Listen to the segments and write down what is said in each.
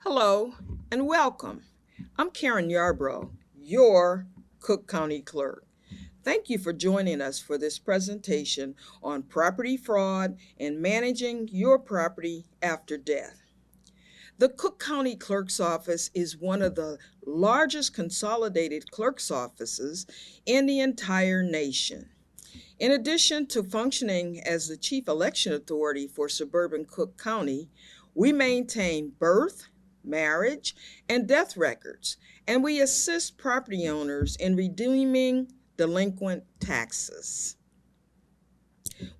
Hello and welcome. I'm Karen Yarbrough, your Cook County Clerk. Thank you for joining us for this presentation on property fraud and managing your property after death. The Cook County Clerk's Office is one of the largest consolidated clerk's offices in the entire nation. In addition to functioning as the chief election authority for suburban Cook County, we maintain birth, marriage, and death records, and we assist property owners in redeeming delinquent taxes.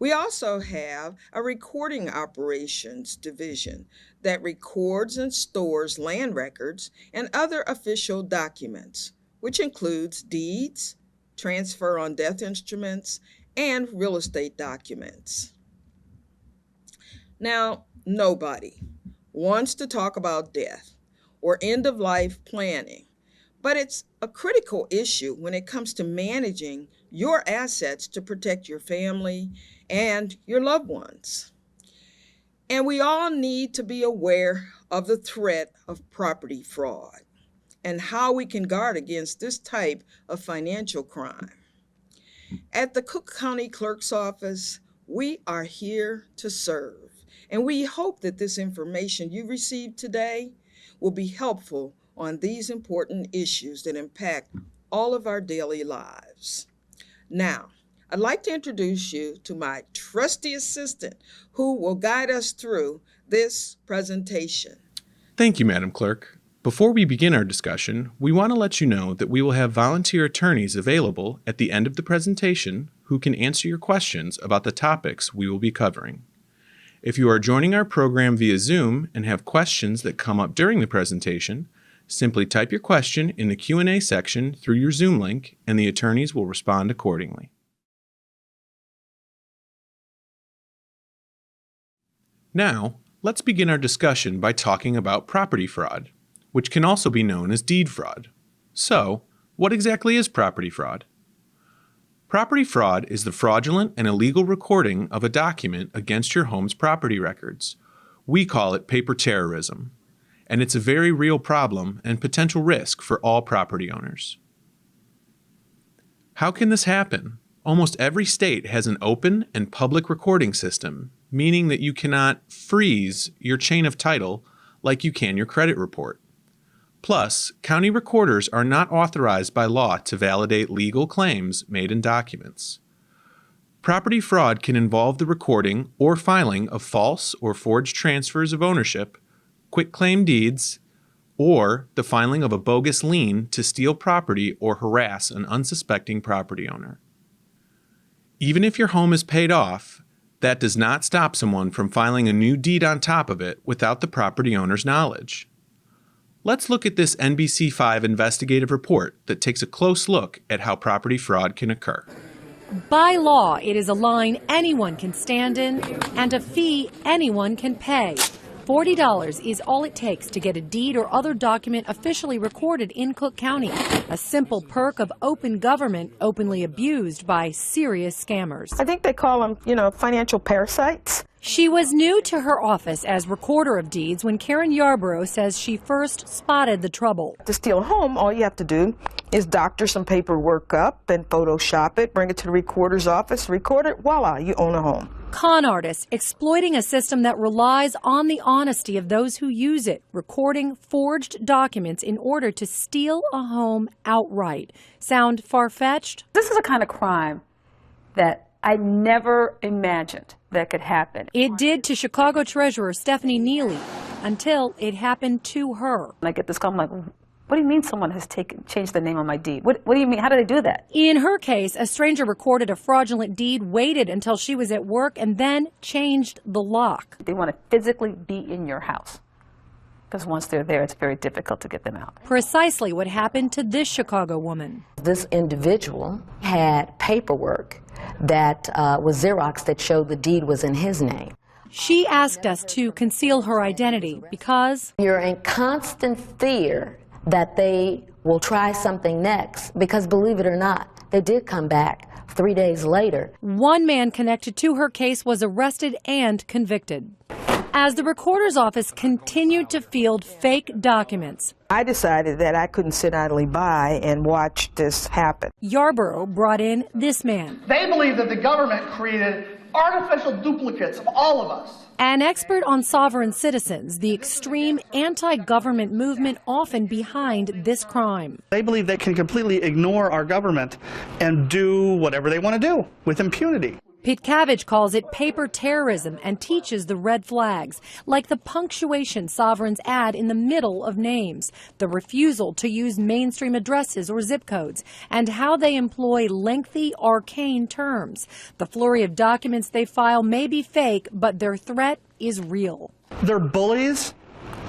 We also have a recording operations division that records and stores land records and other official documents, which includes deeds, transfer on death instruments, and real estate documents. Now, nobody wants to talk about death or end-of-life planning, but it's a critical issue when it comes to managing your assets to protect your family and your loved ones. And we all need to be aware of the threat of property fraud and how we can guard against this type of financial crime. At the Cook County Clerk's Office, we are here to serve, and we hope that this information you received today will be helpful on these important issues that impact all of our daily lives. Now, I'd like to introduce you to my trusty assistant who will guide us through this presentation. Thank you, Madam Clerk. Before we begin our discussion, we want to let you know that we will have volunteer attorneys available at the end of the presentation who can answer your questions about the topics we will be covering. If you are joining our program via Zoom and have questions that come up during the presentation, simply type your question in the Q&A section through your Zoom link and the attorneys will respond accordingly. Now, let's begin our discussion by talking about property fraud, which can also be known as deed fraud. So, what exactly is property fraud? Property fraud is the fraudulent and illegal recording of a document against your home's property records. We call it paper terrorism, and it's a very real problem and potential risk for all property owners. How can this happen? Almost every state has an open and public recording system, meaning that you cannot freeze your chain of title like you can your credit report. Plus, county recorders are not authorized by law to validate legal claims made in documents. Property fraud can involve the recording or filing of false or forged transfers of ownership, quitclaim deeds, or the filing of a bogus lien to steal property or harass an unsuspecting property owner. Even if your home is paid off, that does not stop someone from filing a new deed on top of it without the property owner's knowledge. Let's look at this NBC5 investigative report that takes a close look at how property fraud can occur. By law, it is a line anyone can stand in and a fee anyone can pay. $40 is all it takes to get a deed or other document officially recorded in Cook County, a simple perk of open government openly abused by serious scammers. I think they call them, financial parasites. She was new to her office as recorder of deeds when Karen Yarbrough says she first spotted the trouble. To steal a home, all you have to do is doctor some paperwork up and Photoshop it, bring it to the recorder's office, record it, voila, you own a home. Con artists exploiting a system that relies on the honesty of those who use it, recording forged documents in order to steal a home outright. Sound far-fetched? This is a kind of crime that I never imagined that could happen. It did to Chicago Treasurer Stephanie Neely until it happened to her. I get this call, I'm like, what do you mean someone has changed the name on my deed? What do you mean? How did they do that? In her case, a stranger recorded a fraudulent deed, waited until she was at work, and then changed the lock. They want to physically be in your house, because once they're there, it's very difficult to get them out. Precisely what happened to this Chicago woman. This individual had paperwork that was Xerox that showed the deed was in his name. She asked us to conceal her identity because you're in constant fear that they will try something next, because believe it or not, they did come back 3 days later. One man connected to her case was arrested and convicted. as the recorder's office continued to field fake documents. I decided that I couldn't sit idly by and watch this happen. Yarborough brought in this man, They believe that the government created artificial duplicates of all of us. an expert on sovereign citizens, the extreme anti-government movement often behind this crime. They believe they can completely ignore our government and do whatever they want to do with impunity. Pitkavich calls it paper terrorism and teaches the red flags, like the punctuation sovereigns add in the middle of names, the refusal to use mainstream addresses or zip codes, and how they employ lengthy, arcane terms. The flurry of documents they file may be fake, but their threat is real. They're bullies.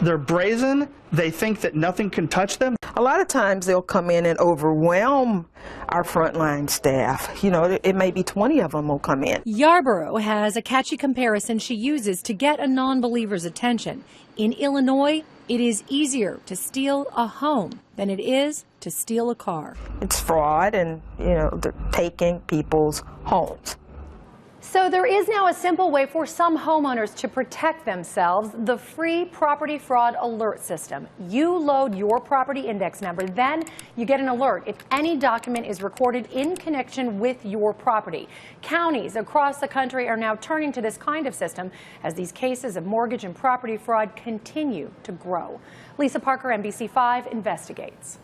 They're brazen. They think that nothing can touch them. A lot of times they'll come in and overwhelm our frontline staff. You know, it may be 20 of them will come in. Yarborough has a catchy comparison she uses to get a non-believer's attention. In Illinois, it is easier to steal a home than it is to steal a car. It's fraud, and, you know, they're taking people's homes. So there is now a simple way for some homeowners to protect themselves, the free property fraud alert system. You load your property index number, then you get an alert if any document is recorded in connection with your property. Counties across the country are now turning to this kind of system as these cases of mortgage and property fraud continue to grow. Lisa Parker, NBC5, investigates.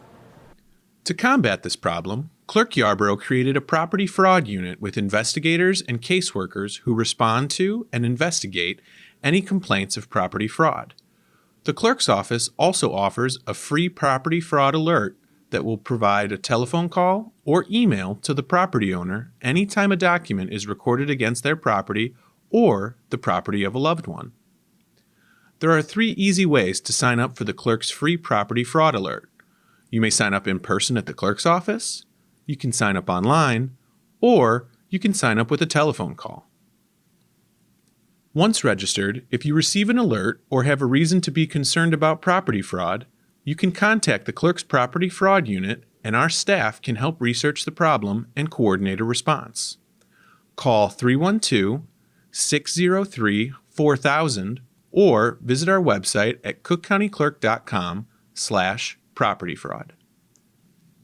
To combat this problem, Clerk Yarborough created a property fraud unit with investigators and caseworkers who respond to and investigate any complaints of property fraud. The clerk's office also offers a free property fraud alert that will provide a telephone call or email to the property owner anytime a document is recorded against their property or the property of a loved one. There are 3 easy ways to sign up for the clerk's free property fraud alert. You may sign up in person at the clerk's office, you can sign up online, or you can sign up with a telephone call. Once registered, if you receive an alert or have a reason to be concerned about property fraud, you can contact the clerk's property fraud unit and our staff can help research the problem and coordinate a response. Call 312-603-4000 or visit our website at cookcountyclerk.com/property fraud.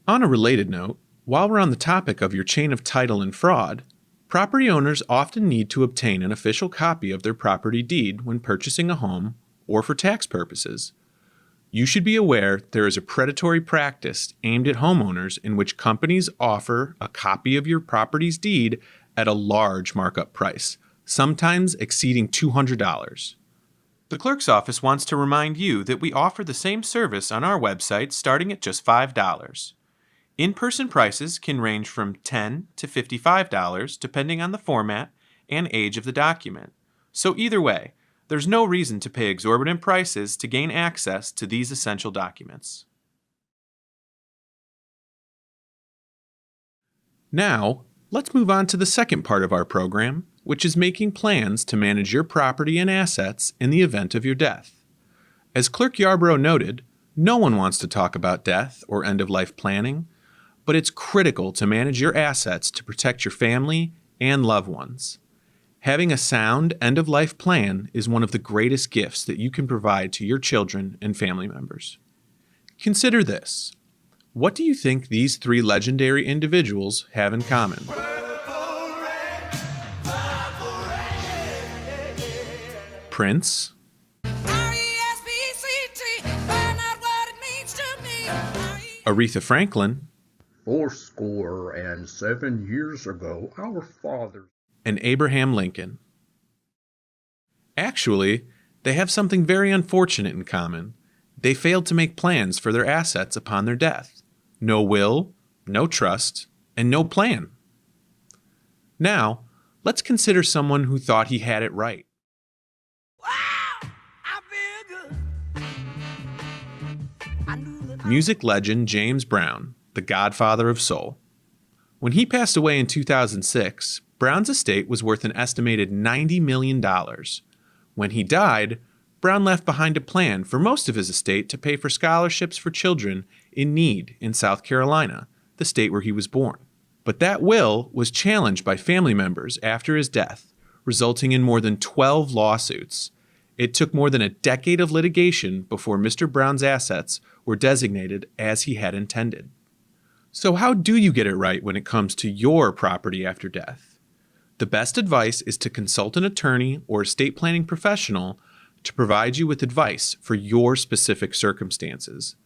On a related note, while we're on the topic of your chain of title and fraud, property owners often need to obtain an official copy of their property deed when purchasing a home or for tax purposes. You should be aware there is a predatory practice aimed at homeowners in which companies offer a copy of your property's deed at a large markup price, sometimes exceeding $200. The clerk's office wants to remind you that we offer the same service on our website starting at just $5. In-person prices can range from $10 to $55 depending on the format and age of the document. So either way, there's no reason to pay exorbitant prices to gain access to these essential documents. Now, let's move on to the second part of our program, which is making plans to manage your property and assets in the event of your death. As Clerk Yarborough noted, no one wants to talk about death or end-of-life planning, but it's critical to manage your assets to protect your family and loved ones. Having a sound end-of-life plan is one of the greatest gifts that you can provide to your children and family members. Consider this. What do you think these 3 legendary individuals have in common? Prince, Aretha Franklin, 87 years ago, our fathers, and Abraham Lincoln. Actually, they have something very unfortunate in common. They failed to make plans for their assets upon their death. No will, no trust, and no plan. Now, let's consider someone who thought he had it right. Wow, I feel good. Music legend James Brown, the godfather of soul. When he passed away in 2006, Brown's estate was worth an estimated $90 million. When he died, Brown left behind a plan for most of his estate to pay for scholarships for children in need in South Carolina, the state where he was born. But that will was challenged by family members after his death, resulting in more than 12 lawsuits. It took more than a decade of litigation before Mr. Brown's assets were designated as he had intended. So how do you get it right when it comes to your property after death? The best advice is to consult an attorney or estate planning professional to provide you with advice for your specific circumstances.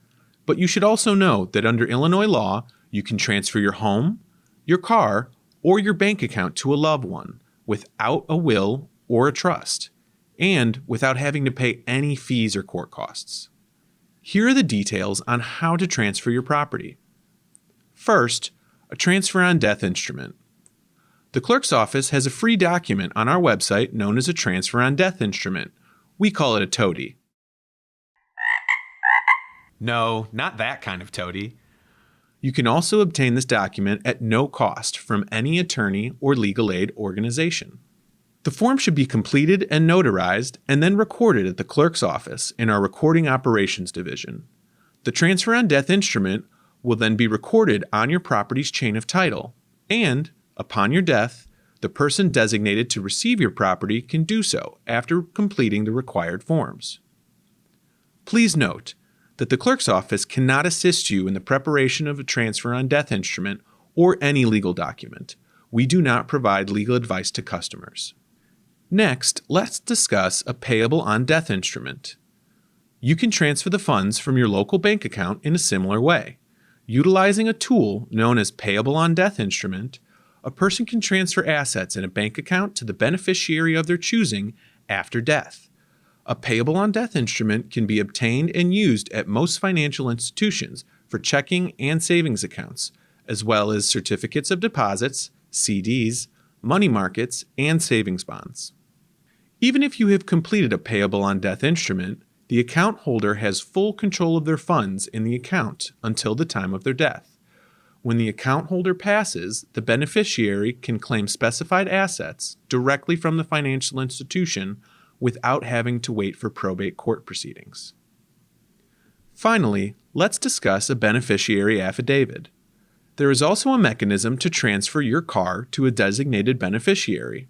But you should also know that under Illinois law, you can transfer your home, your car, or your bank account to a loved one without a will or a trust, and without having to pay any fees or court costs. Here are the details on how to transfer your property. First, a transfer on death instrument. The clerk's office has a free document on our website known as a transfer on death instrument. We call it a toady. No, not that kind of toady. You can also obtain this document at no cost from any attorney or legal aid organization. The form should be completed and notarized and then recorded at the clerk's office in our Recording Operations Division. The transfer on death instrument will then be recorded on your property's chain of title, and, upon your death, the person designated to receive your property can do so after completing the required forms. Please note that the clerk's office cannot assist you in the preparation of a transfer on death instrument or any legal document. We do not provide legal advice to customers. Next, let's discuss a payable on death instrument. You can transfer the funds from your local bank account in a similar way. Utilizing a tool known as payable on death instrument, a person can transfer assets in a bank account to the beneficiary of their choosing after death. A payable on death instrument can be obtained and used at most financial institutions for checking and savings accounts, as well as certificates of deposits, CDs, money markets, and savings bonds. Even if you have completed a payable on death instrument, the account holder has full control of their funds in the account until the time of their death. When the account holder passes, the beneficiary can claim specified assets directly from the financial institution without having to wait for probate court proceedings. Finally, let's discuss a beneficiary affidavit. There is also a mechanism to transfer your car to a designated beneficiary.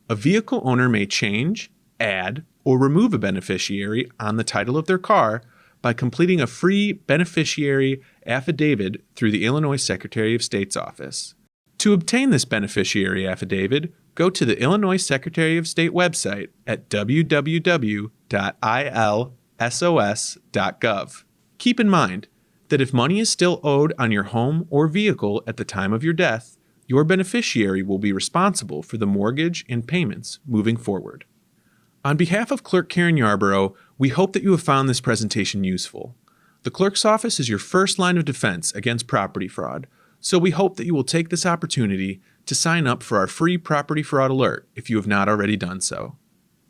A vehicle owner may change, add, or remove a beneficiary on the title of their car by completing a free beneficiary affidavit through the Illinois Secretary of State's office. To obtain this beneficiary affidavit, go to the Illinois Secretary of State website at www.ilsos.gov. Keep in mind that if money is still owed on your home or vehicle at the time of your death, your beneficiary will be responsible for the mortgage and payments moving forward. On behalf of Clerk Karen Yarborough, we hope that you have found this presentation useful. The clerk's office is your first line of defense against property fraud, so we hope that you will take this opportunity to sign up for our free property fraud alert if you have not already done so.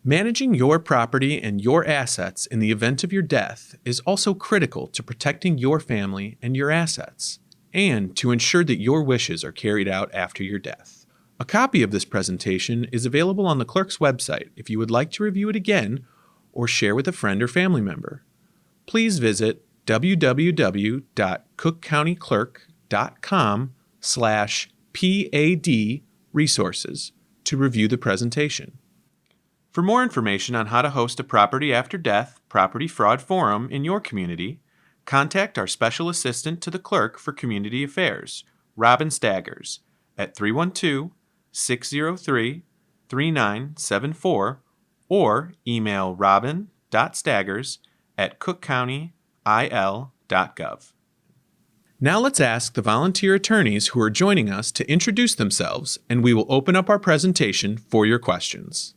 Managing your property and your assets in the event of your death is also critical to protecting your family and your assets, and to ensure that your wishes are carried out after your death. A copy of this presentation is available on the clerk's website if you would like to review it again or share with a friend or family member. Please visit www.cookcountyclerk.com/PAD resources to review the presentation. For more information on how to host a Property After Death Property Fraud Forum in your community, contact our Special Assistant to the Clerk for Community Affairs, Robin Staggers, at 312-603-3974 or email robin.staggers@cookcountyil.gov. Now let's ask the volunteer attorneys who are joining us to introduce themselves, and we will open up our presentation for your questions.